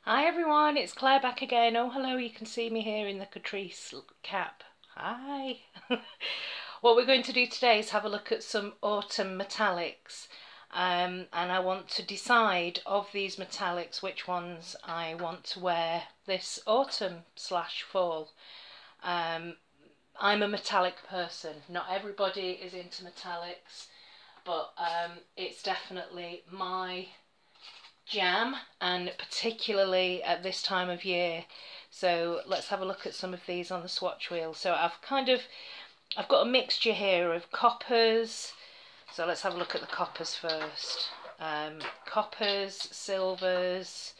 Hi everyone, it's Claire back again. Oh hello, you can see me here in the Catrice cap. Hi! What we're going to do today is have a look at some autumn metallics, and I want to decide of these metallics which ones I want to wear this autumn slash fall. I'm a metallic person. Not everybody is into metallics, but it's definitely my jam, and particularly at this time of year. So let's have a look at some of these on the swatch wheel. So I've got a mixture here of coppers. So let's have a look at the coppers first. Coppers, silvers,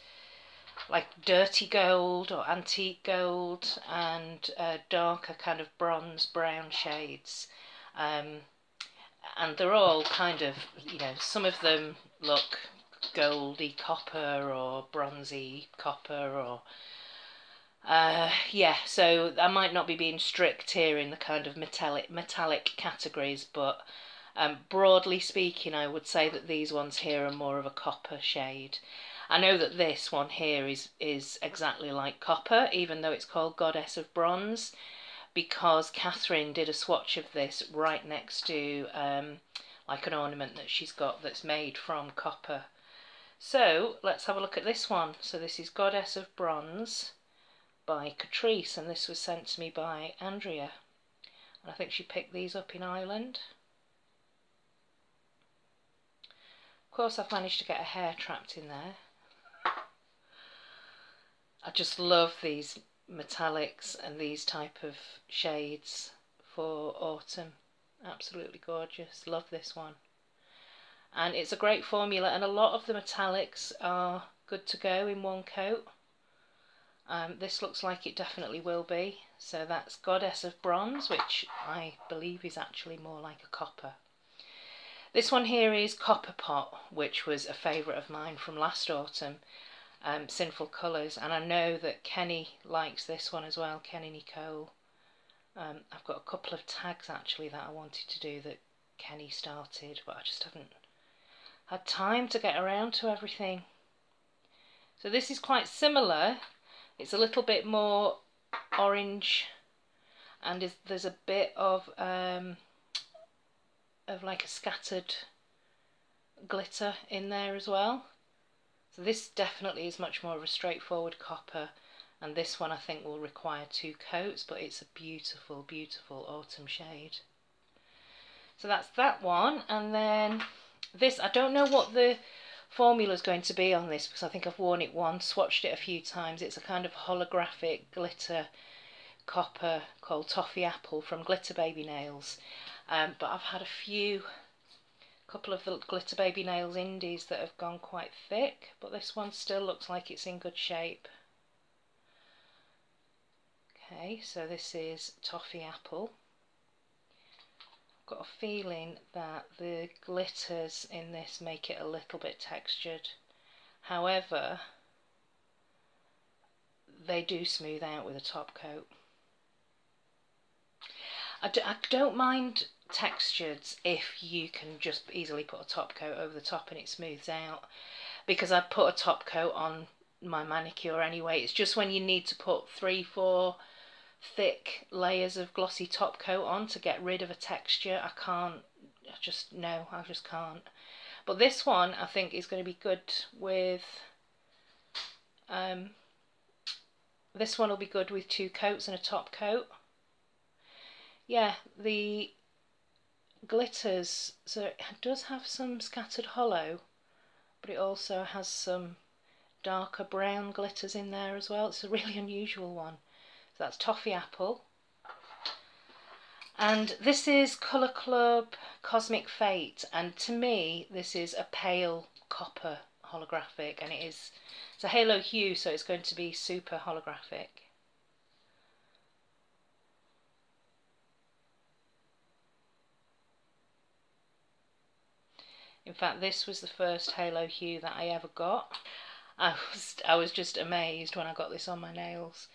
like dirty gold or antique gold, and darker kind of bronze brown shades. And they're all kind of, some of them look goldy copper or bronzy copper, or yeah, so I might not be being strict here in the kind of metallic categories, but broadly speaking I would say that these ones here are more of a copper shade. I know that this one here is exactly like copper, even though it's called Goddess of Bronze, because Catherine did a swatch of this right next to like an ornament that she's got that's made from copper. So let's have a look at this one. So this is Goddess of Bronze by Catrice, and this was sent to me by Andrea, and I think she picked these up in Ireland. Of course I've managed to get a hair trapped in there. I just love these metallics and these type of shades for autumn. Absolutely gorgeous. Love this one. And it's a great formula, and a lot of the metallics are good to go in one coat. This looks like it definitely will be. So that's Goddess of Bronze, which I believe is actually more like a copper. This one here is Copper Pot, which was a favourite of mine from last autumn, Sinful Colours, and I know that Kenny likes this one as well, Kenny Nicole. I've got a couple of tags actually that I wanted to do that Kenny started, but I just haven't had time to get around to everything. So this is quite similar. It's a little bit more orange, and there's a bit of like a scattered glitter in there as well. So this definitely is much more of a straightforward copper, and this one I think will require 2 coats, but it's a beautiful, beautiful autumn shade. So that's that one. And then this, I don't know what the formula is going to be on this, because I think I've worn it once, swatched it a few times. It's a kind of holographic glitter copper called Toffee Apple from Glitterbaby Nails. But I've had a couple of the Glitterbaby Nails indies that have gone quite thick, but this one still looks like it's in good shape. Okay, so this is Toffee Apple. Got a feeling that the glitters in this make it a little bit textured. However, they do smooth out with a top coat. I don't mind textured if you can just easily put a top coat over the top and it smooths out, because I put a top coat on my manicure anyway. It's just when you need to put 3-4 thick layers of glossy top coat on to get rid of a texture, I just can't. But this one I think is going to be good with this one will be good with 2 coats and a top coat. Yeah, the glitters, so it does have some scattered hollow, but it also has some darker brown glitters in there as well. It's a really unusual one. So that's Toffee Apple. And this is Colour Club Cosmic Fate, and to me this is a pale copper holographic, and it's a halo hue, so it's going to be super holographic. In fact, this was the first halo hue that I ever got. I was just amazed when I got this on my nails.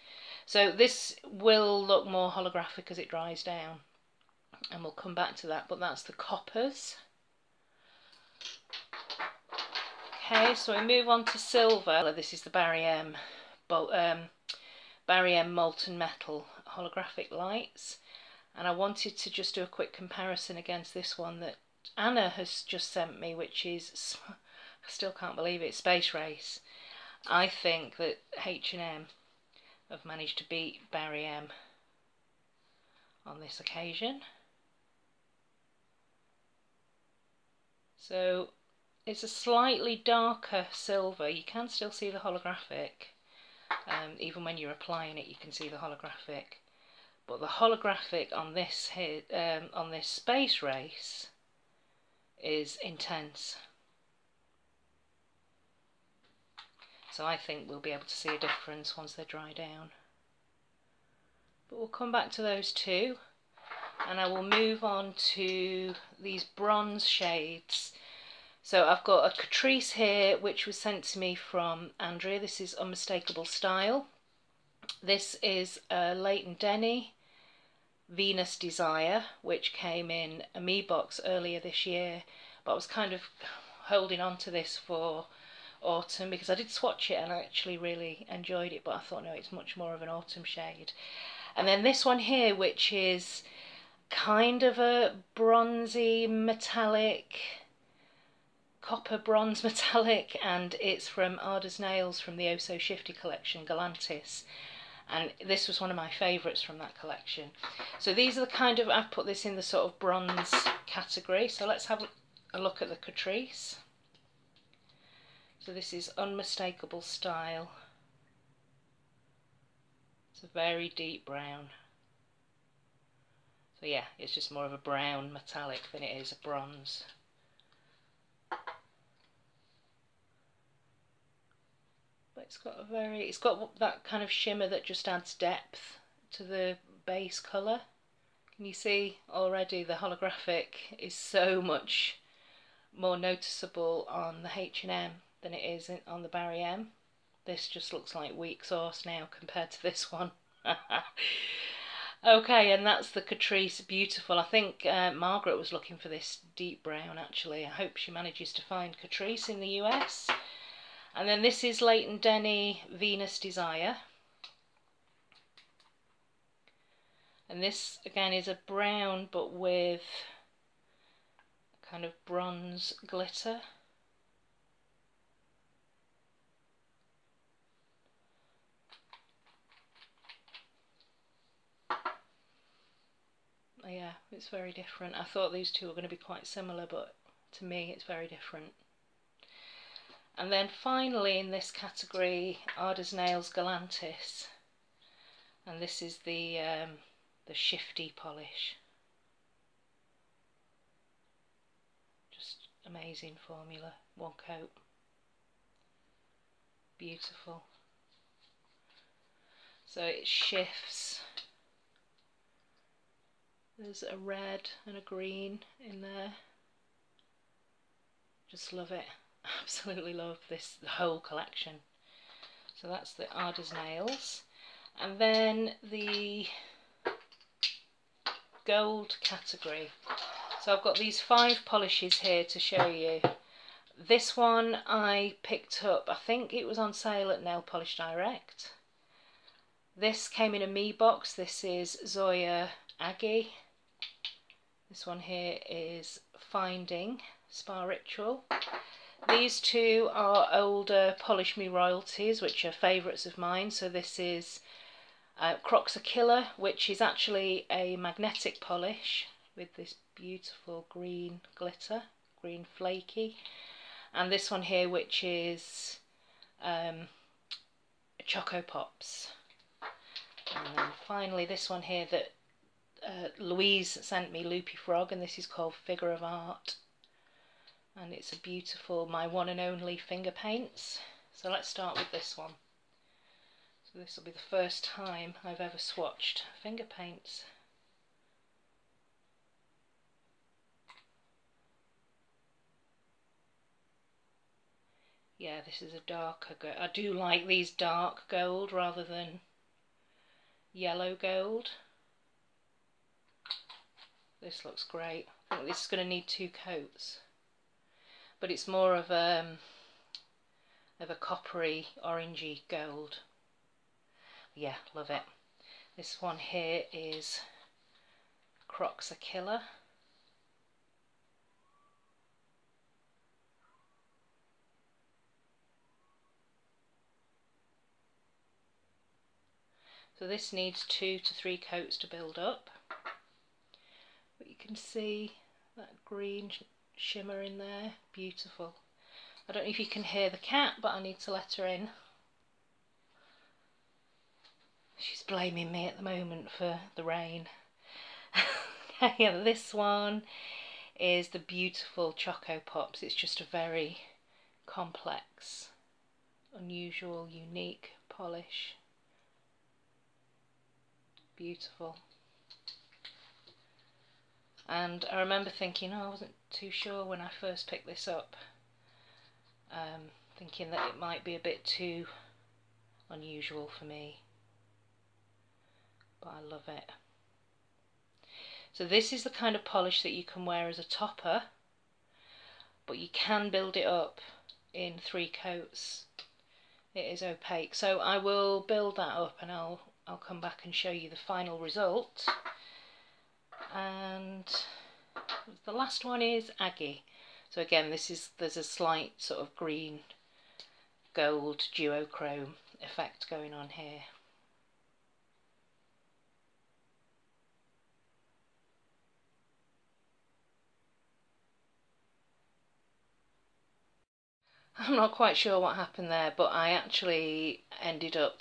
So this will look more holographic as it dries down, and we'll come back to that, but that's the coppers. Okay, so we move on to silver. This is the Barry M Molten Metal holographic lights, and I wanted to just do a quick comparison against this one that Anna has just sent me, which is, I still can't believe it, Space Race. I think that H&M have managed to beat Barry M on this occasion. So it's a slightly darker silver. You can still see the holographic. Even when you're applying it, you can see the holographic. But the holographic on this on this Space Race is intense. So I think we'll be able to see a difference once they dry down. But we'll come back to those two, and I will move on to these bronze shades. So I've got a Catrice here, which was sent to me from Andrea. This is Unmistakable Style. This is a Leighton Denny Venus Desire, which came in a me box earlier this year, but I was kind of holding on to this for autumn because I did swatch it and I actually really enjoyed it, but I thought no, it's much more of an autumn shade. And then this one here, which is kind of a bronzy metallic, copper bronze metallic, and it's from Ada's Nails from the Oh So Shifty collection, Galantis. And this was one of my favourites from that collection. So these are the kind of, I've put this in the sort of bronze category. So let's have a look at the Catrice. So this is Unmistakable Style. It's a very deep brown. So yeah, it's just more of a brown metallic than it is a bronze. It's got that kind of shimmer that just adds depth to the base colour. Can you see already the holographic is so much more noticeable on the H&M than it is on the Barry M. This just looks like weak sauce now compared to this one. Okay, and that's the Catrice Beautiful. I think Margaret was looking for this deep brown actually. I hope she manages to find Catrice in the US. And then this is Leighton Denny Venus Desire. And this again is a brown but with a kind of bronze glitter. Yeah, it's very different. I thought these two were going to be quite similar, but to me it's very different. And then finally in this category, Ada's Nails Galantis, and this is the shifty polish. Just amazing formula, one coat, beautiful. So it shifts. There's a red and a green in there. Just love it. Absolutely love this, the whole collection. So that's the Ada's Nails. And then the gold category. So I've got these 5 polishes here to show you. This one I picked up, I think it was on sale at Nail Polish Direct. This came in a me box. This is Zoya Aggie. This one here is Finding Spa Ritual. These two are older Polish Me royalties, which are favourites of mine. So this is Crocs a Killer, which is actually a magnetic polish with this beautiful green glitter, green flaky. And this one here, which is Choco Pops. And then finally this one here that Louise sent me, Loopy Frog, and this is called Figure of Art. And it's a beautiful, my one and only finger paints. So let's start with this one. So this will be the first time I've ever swatched finger paints. Yeah, this is a darker gold. I do like these dark gold rather than yellow gold. This looks great. I think this is going to need 2 coats. But it's more of of a coppery, orangey gold. Yeah, love it. This one here is Crocs a Killer. So this needs 2 to 3 coats to build up. But you can see that green shimmer in there, beautiful. I don't know if you can hear the cat, but I need to let her in. She's blaming me at the moment for the rain. Yeah, this one is the beautiful Choco Pops. It's just a very complex, unusual, unique polish. Beautiful. And I remember thinking, oh, I wasn't too sure when I first picked this up, thinking that it might be a bit too unusual for me, but I love it. So this is the kind of polish that you can wear as a topper, but you can build it up in 3 coats. It is opaque, so I will build that up and I'll come back and show you the final result. And the last one is Aggie. So again, there's a slight sort of green gold duochrome effect going on here. I'm not quite sure what happened there, but I actually ended up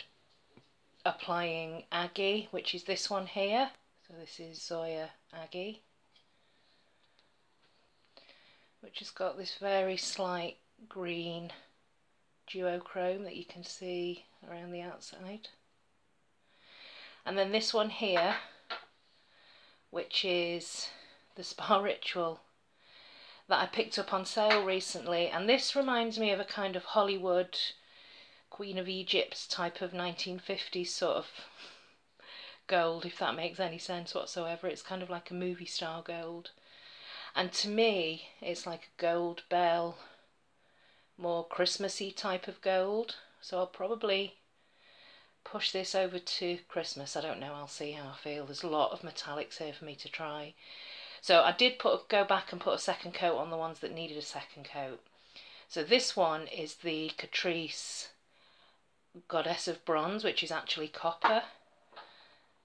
applying Aggie, which is this one here. So this is Zoya Aggie, which has got this very slight green duochrome that you can see around the outside. And then this one here, which is the Spa Ritual, that I picked up on sale recently, and this reminds me of a kind of Hollywood Queen of Egypt type of 1950s sort of gold, if that makes any sense whatsoever. It's kind of like a movie star gold, and to me it's like a gold bell, more Christmassy type of gold. So I'll probably push this over to Christmas. I don't know, I'll see how I feel. There's a lot of metallics here for me to try. So I did go back and put a second coat on the ones that needed a second coat. So this one is the Catrice Goddess of Bronze, which is actually copper.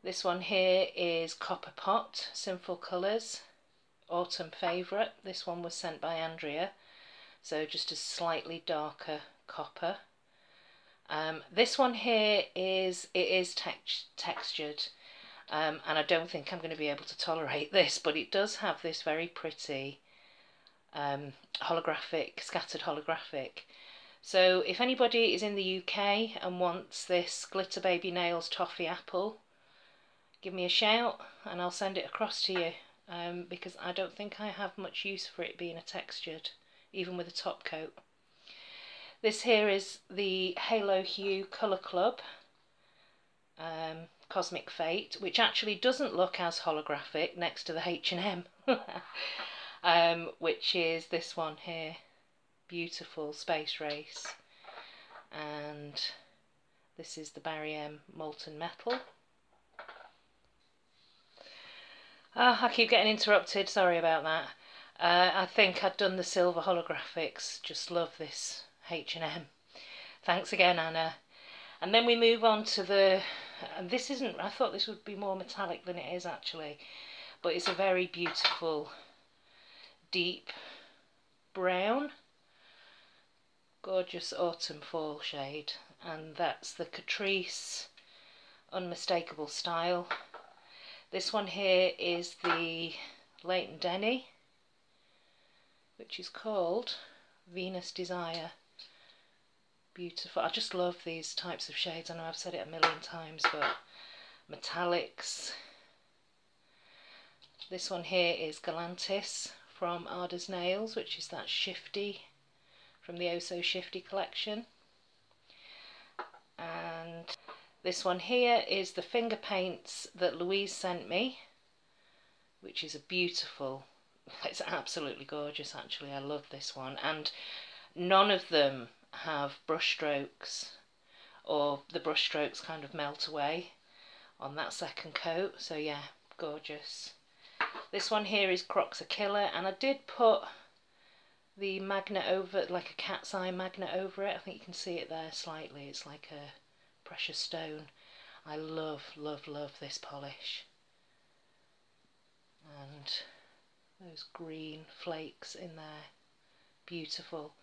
This one here is Copper Pot, Sinful Colours, Autumn Favourite. This one was sent by Andrea, so just a slightly darker copper. This one here is textured. And I don't think I'm going to be able to tolerate this, but it does have this very pretty holographic, scattered holographic. So if anybody is in the UK and wants this Glitterbaby Nails Toffee Apple, give me a shout and I'll send it across to you, because I don't think I have much use for it being a textured, even with a top coat. This here is the Halo Hue Colour Club Cosmic Fate, which actually doesn't look as holographic next to the H&M, which is this one here, beautiful Space Race, and this is the Barry M Molten Metal. Oh, I keep getting interrupted, sorry about that. I think I'd done the silver holographics, just love this H&M. Thanks again, Anna. And then we move on to the, and this isn't, I thought this would be more metallic than it is actually, but it's a very beautiful deep brown, gorgeous autumn fall shade, and that's the Catrice Unmistakable Style. This one here is the Leighton Denny, which is called Venus Desire. Beautiful. I just love these types of shades. I know I've said it a million times, but metallics. This one here is Galantis from Ada's Nails, which is that Shifty from the Oh So Shifty collection. And this one here is the finger paints that Louise sent me, which is a beautiful, it's absolutely gorgeous actually. I love this one, and none of them have brush strokes, or the brush strokes kind of melt away on that second coat. So yeah, gorgeous. This one here is Croc's a Killer, and I did put the magnet over, like a cat's eye magnet over it. I think you can see it there slightly. It's like a precious stone. I love, love, love this polish. And those green flakes in there, beautiful.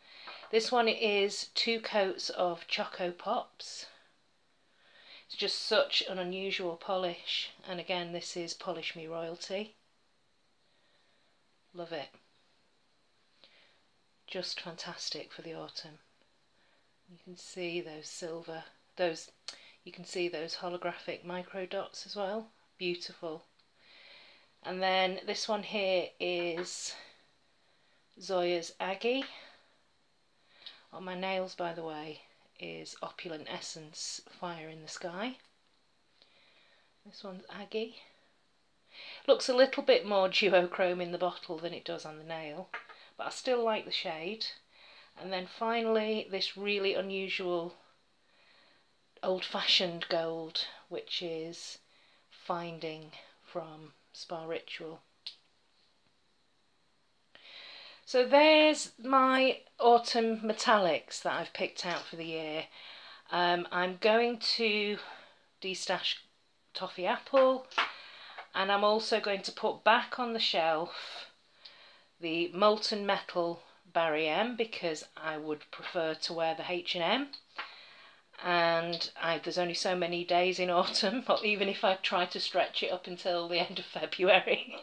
This one is 2 coats of Choco Pops. It's just such an unusual polish, and again, this is Polish Me Royalty. Love it. Just fantastic for the autumn. You can see those silver, you can see those holographic micro dots as well. Beautiful. And then this one here is Zoya's Aggie. On my nails, by the way, is Opulent Essence Fire in the Sky. This one's Aggie. Looks a little bit more duochrome in the bottle than it does on the nail, but I still like the shade. And then finally this really unusual old-fashioned gold, which is Finding from Spa Ritual. So there's my autumn metallics that I've picked out for the year. I'm going to destash Toffee Apple, and I'm also going to put back on the shelf the Molten Metal Barry M, because I would prefer to wear the H&M, and there's only so many days in autumn, or even if I try to stretch it up until the end of February.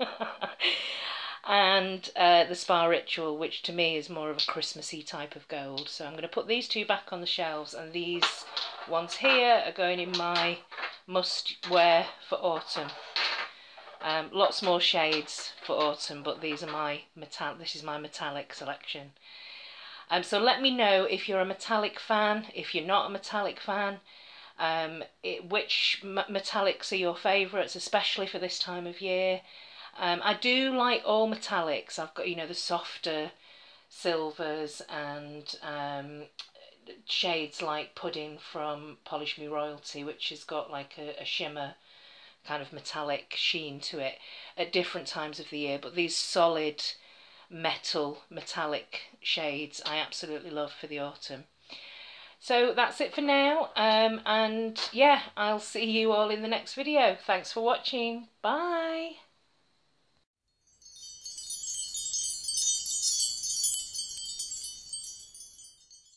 And the Spa Ritual, which to me is more of a Christmassy type of gold. So I'm going to put these two back on the shelves, and these ones here are going in my must wear for autumn. Lots more shades for autumn, but these are this is my metallic selection. So let me know if you're a metallic fan, if you're not a metallic fan, which metallics are your favourites, especially for this time of year. I do like all metallics. I've got, you know, the softer silvers and shades like Pudding from Polish Me Royalty, which has got like a shimmer kind of metallic sheen to it at different times of the year. But these solid metallic shades I absolutely love for the autumn. So that's it for now, and yeah, I'll see you all in the next video. Thanks for watching. Bye.